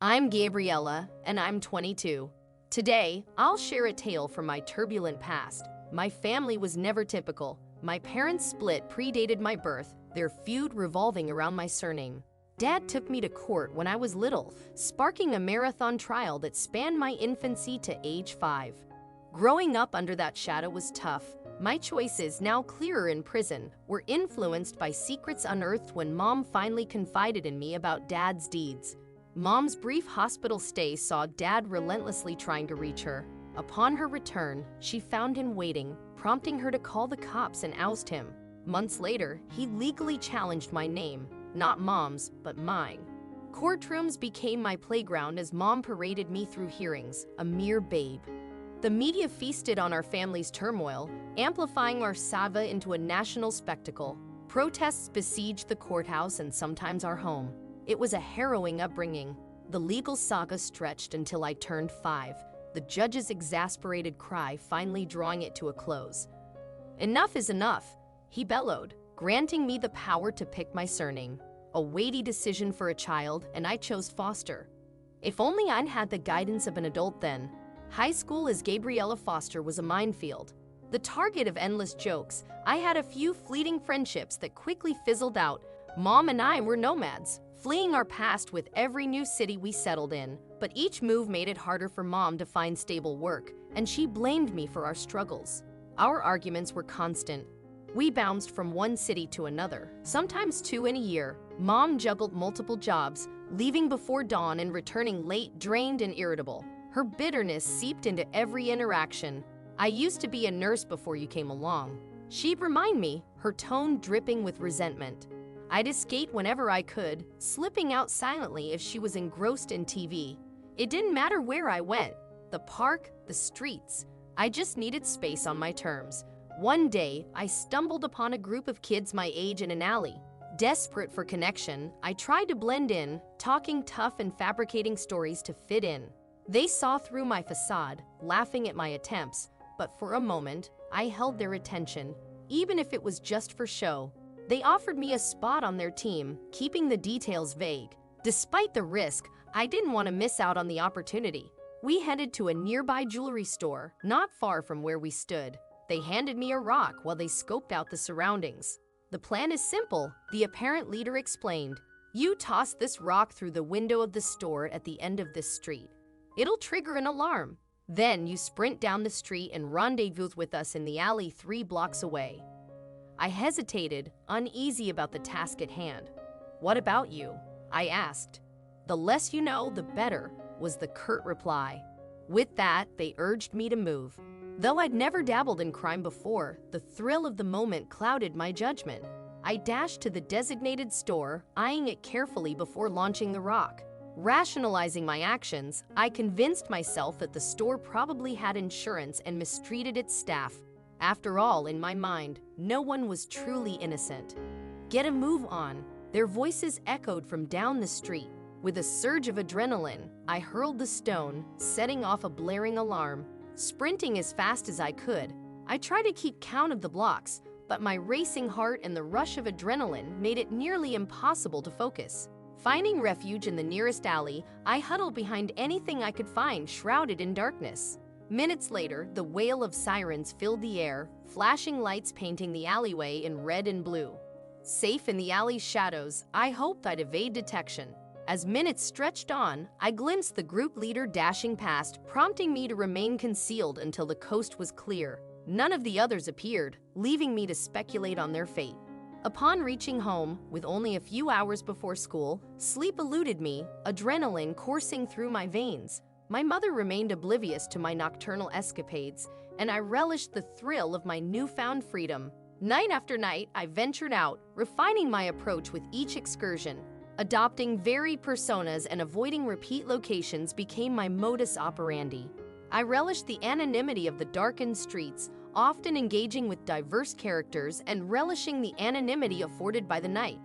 I'm Gabriella, and I'm 22. Today, I'll share a tale from my turbulent past. My family was never typical. My parents' split predated my birth, their feud revolving around my surname. Dad took me to court when I was little, sparking a marathon trial that spanned my infancy to age 5. Growing up under that shadow was tough. My choices, now clearer in prison, were influenced by secrets unearthed when Mom finally confided in me about Dad's deeds. Mom's brief hospital stay saw Dad relentlessly trying to reach her. Upon her return, she found him waiting, prompting her to call the cops and oust him. Months later, he legally challenged my name, not Mom's, but mine. Courtrooms became my playground as Mom paraded me through hearings, a mere babe. The media feasted on our family's turmoil, amplifying our saga into a national spectacle. Protests besieged the courthouse and sometimes our home. It was a harrowing upbringing. The legal saga stretched until I turned 5, the judge's exasperated cry finally drawing it to a close. "Enough is enough," he bellowed, granting me the power to pick my surname. A weighty decision for a child, and I chose Foster. If only I'd had the guidance of an adult then. High school as Gabriella Foster was a minefield. The target of endless jokes, I had a few fleeting friendships that quickly fizzled out. Mom and I were nomads, fleeing our past with every new city we settled in. But each move made it harder for Mom to find stable work, and she blamed me for our struggles. Our arguments were constant. We bounced from one city to another, sometimes 2 in a year. Mom juggled multiple jobs, leaving before dawn and returning late, drained and irritable. Her bitterness seeped into every interaction. "I used to be a nurse before you came along," she'd remind me, her tone dripping with resentment. I'd escape whenever I could, slipping out silently if she was engrossed in TV. It didn't matter where I went, the park, the streets. I just needed space on my terms. One day, I stumbled upon a group of kids my age in an alley. Desperate for connection, I tried to blend in, talking tough and fabricating stories to fit in. They saw through my facade, laughing at my attempts, but for a moment, I held their attention, even if it was just for show. They offered me a spot on their team, keeping the details vague. Despite the risk, I didn't want to miss out on the opportunity. We headed to a nearby jewelry store, not far from where we stood. They handed me a rock while they scoped out the surroundings. "The plan is simple," the apparent leader explained. "You toss this rock through the window of the store at the end of this street. It'll trigger an alarm. Then you sprint down the street and rendezvous with us in the alley 3 blocks away." I hesitated, uneasy about the task at hand. "What about you?" I asked. "The less you know, the better," was the curt reply. With that, they urged me to move. Though I'd never dabbled in crime before, the thrill of the moment clouded my judgment. I dashed to the designated store, eyeing it carefully before launching the rock. Rationalizing my actions, I convinced myself that the store probably had insurance and mistreated its staff. After all, in my mind, no one was truly innocent. "Get a move on," their voices echoed from down the street. With a surge of adrenaline, I hurled the stone, setting off a blaring alarm. Sprinting as fast as I could, I tried to keep count of the blocks, but my racing heart and the rush of adrenaline made it nearly impossible to focus. Finding refuge in the nearest alley, I huddled behind anything I could find shrouded in darkness. Minutes later, the wail of sirens filled the air, flashing lights painting the alleyway in red and blue. Safe in the alley's shadows, I hoped I'd evade detection. As minutes stretched on, I glimpsed the group leader dashing past, prompting me to remain concealed until the coast was clear. None of the others appeared, leaving me to speculate on their fate. Upon reaching home, with only a few hours before school, sleep eluded me, adrenaline coursing through my veins. My mother remained oblivious to my nocturnal escapades, and I relished the thrill of my newfound freedom. Night after night, I ventured out, refining my approach with each excursion. Adopting varied personas and avoiding repeat locations became my modus operandi. I relished the anonymity of the darkened streets, often engaging with diverse characters and relishing the anonymity afforded by the night.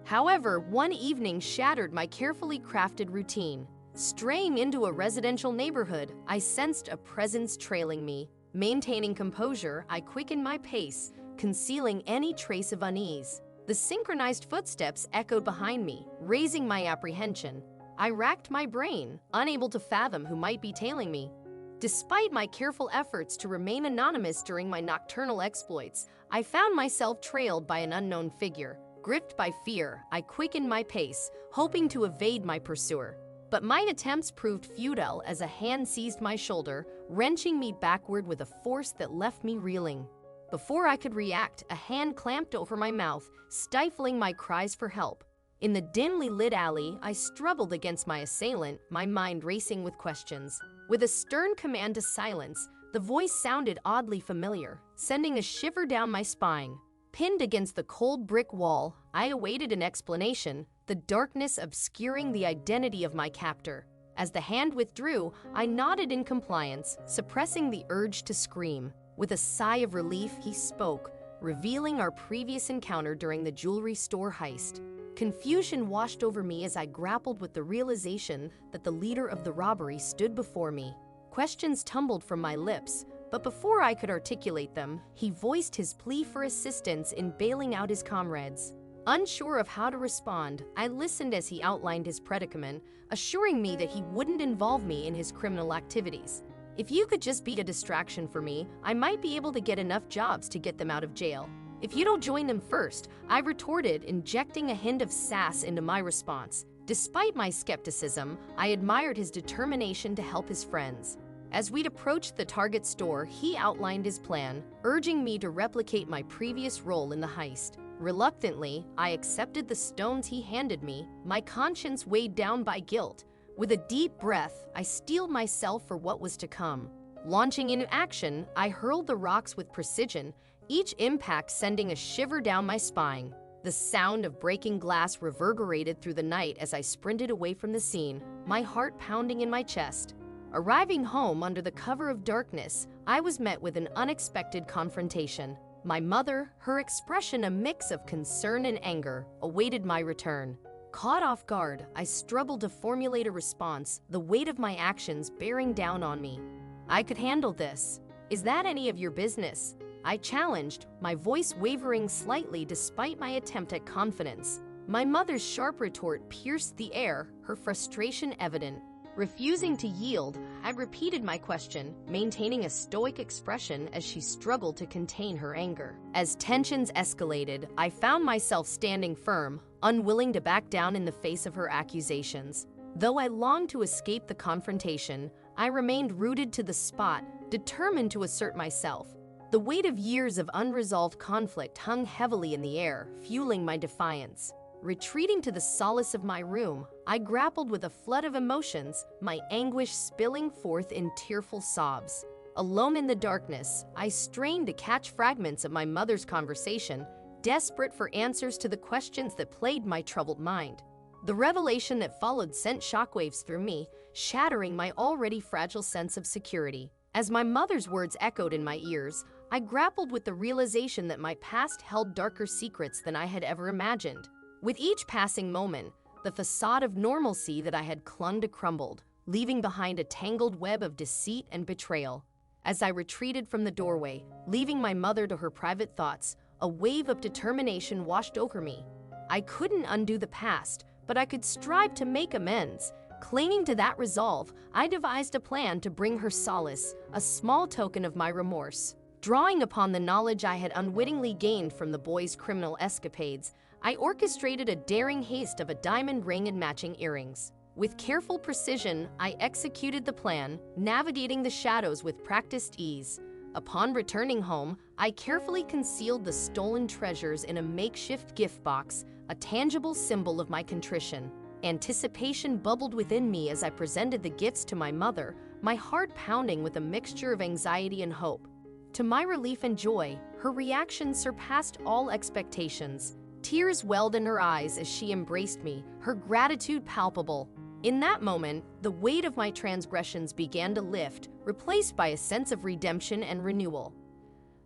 However, one evening shattered my carefully crafted routine. Straying into a residential neighborhood, I sensed a presence trailing me. Maintaining composure, I quickened my pace, concealing any trace of unease. The synchronized footsteps echoed behind me, raising my apprehension. I racked my brain, unable to fathom who might be tailing me. Despite my careful efforts to remain anonymous during my nocturnal exploits, I found myself trailed by an unknown figure. Gripped by fear, I quickened my pace, hoping to evade my pursuer. But my attempts proved futile as a hand seized my shoulder, wrenching me backward with a force that left me reeling. Before I could react, a hand clamped over my mouth, stifling my cries for help. In the dimly lit alley, I struggled against my assailant, my mind racing with questions. With a stern command to silence, the voice sounded oddly familiar, sending a shiver down my spine. Pinned against the cold brick wall, I awaited an explanation, the darkness obscuring the identity of my captor. As the hand withdrew, I nodded in compliance, suppressing the urge to scream. With a sigh of relief, he spoke, revealing our previous encounter during the jewelry store heist. Confusion washed over me as I grappled with the realization that the leader of the robbery stood before me. Questions tumbled from my lips, but before I could articulate them, he voiced his plea for assistance in bailing out his comrades. Unsure of how to respond, I listened as he outlined his predicament, assuring me that he wouldn't involve me in his criminal activities. If you could just be a distraction for me, I might be able to get enough jobs to get them out of jail. If you don't join them first, I retorted, injecting a hint of sass into my response. Despite my skepticism, I admired his determination to help his friends. As we'd approached the Target store, he outlined his plan, urging me to replicate my previous role in the heist. Reluctantly, I accepted the stones he handed me, my conscience weighed down by guilt. With a deep breath, I steeled myself for what was to come. Launching into action, I hurled the rocks with precision, each impact sending a shiver down my spine. The sound of breaking glass reverberated through the night as I sprinted away from the scene, my heart pounding in my chest. Arriving home under the cover of darkness, I was met with an unexpected confrontation. My mother, her expression a mix of concern and anger, awaited my return. Caught off guard, I struggled to formulate a response, the weight of my actions bearing down on me. I could handle this. Is that any of your business? I challenged, my voice wavering slightly despite my attempt at confidence. My mother's sharp retort pierced the air, her frustration evident. Refusing to yield, I repeated my question, maintaining a stoic expression as she struggled to contain her anger. As tensions escalated, I found myself standing firm, unwilling to back down in the face of her accusations. Though I longed to escape the confrontation, I remained rooted to the spot, determined to assert myself. The weight of years of unresolved conflict hung heavily in the air, fueling my defiance. Retreating to the solace of my room, I grappled with a flood of emotions, my anguish spilling forth in tearful sobs. Alone in the darkness, I strained to catch fragments of my mother's conversation, desperate for answers to the questions that plagued my troubled mind. The revelation that followed sent shockwaves through me, shattering my already fragile sense of security. As my mother's words echoed in my ears, I grappled with the realization that my past held darker secrets than I had ever imagined. With each passing moment, the facade of normalcy that I had clung to crumbled, leaving behind a tangled web of deceit and betrayal. As I retreated from the doorway, leaving my mother to her private thoughts, a wave of determination washed over me. I couldn't undo the past, but I could strive to make amends. Clinging to that resolve, I devised a plan to bring her solace, a small token of my remorse. Drawing upon the knowledge I had unwittingly gained from the boy's criminal escapades, I orchestrated a daring haste of a diamond ring and matching earrings. With careful precision, I executed the plan, navigating the shadows with practiced ease. Upon returning home, I carefully concealed the stolen treasures in a makeshift gift box, a tangible symbol of my contrition. Anticipation bubbled within me as I presented the gifts to my mother, my heart pounding with a mixture of anxiety and hope. To my relief and joy, her reaction surpassed all expectations. Tears welled in her eyes as she embraced me, her gratitude palpable. In that moment, the weight of my transgressions began to lift, replaced by a sense of redemption and renewal.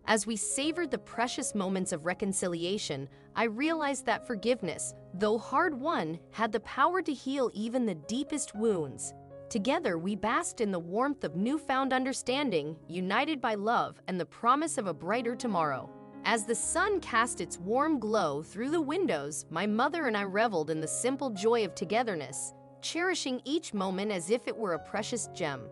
As we savored the precious moments of reconciliation, I realized that forgiveness, though hard-won, had the power to heal even the deepest wounds. Together, we basked in the warmth of newfound understanding, united by love and the promise of a brighter tomorrow. As the sun cast its warm glow through the windows, my mother and I reveled in the simple joy of togetherness. cherishing each moment as if it were a precious gem.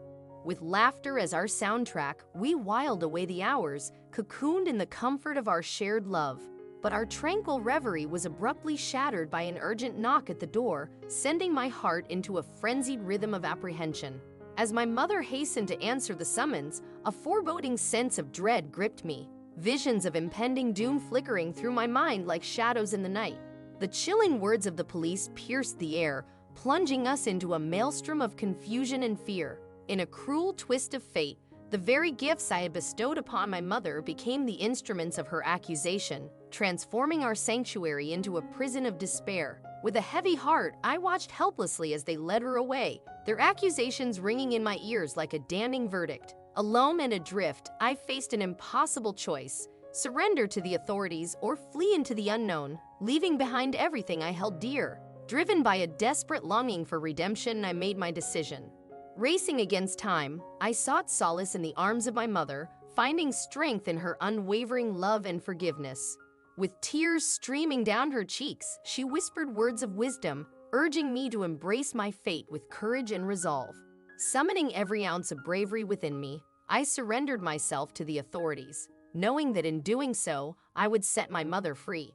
With laughter as our soundtrack, we whiled away the hours, cocooned in the comfort of our shared love. But our tranquil reverie was abruptly shattered by an urgent knock at the door, sending my heart into a frenzied rhythm of apprehension. As my mother hastened to answer the summons, a foreboding sense of dread gripped me, visions of impending doom flickering through my mind like shadows in the night. The chilling words of the police pierced the air, plunging us into a maelstrom of confusion and fear. In a cruel twist of fate, the very gifts I had bestowed upon my mother became the instruments of her accusation, transforming our sanctuary into a prison of despair. With a heavy heart, I watched helplessly as they led her away, their accusations ringing in my ears like a damning verdict. Alone and adrift, I faced an impossible choice: surrender to the authorities or flee into the unknown, leaving behind everything I held dear. Driven by a desperate longing for redemption, I made my decision. Racing against time, I sought solace in the arms of my mother, finding strength in her unwavering love and forgiveness. With tears streaming down her cheeks, she whispered words of wisdom, urging me to embrace my fate with courage and resolve. Summoning every ounce of bravery within me, I surrendered myself to the authorities, knowing that in doing so, I would set my mother free.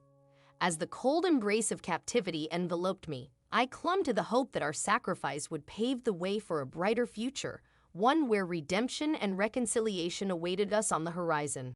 As the cold embrace of captivity enveloped me, I clung to the hope that our sacrifice would pave the way for a brighter future, one where redemption and reconciliation awaited us on the horizon.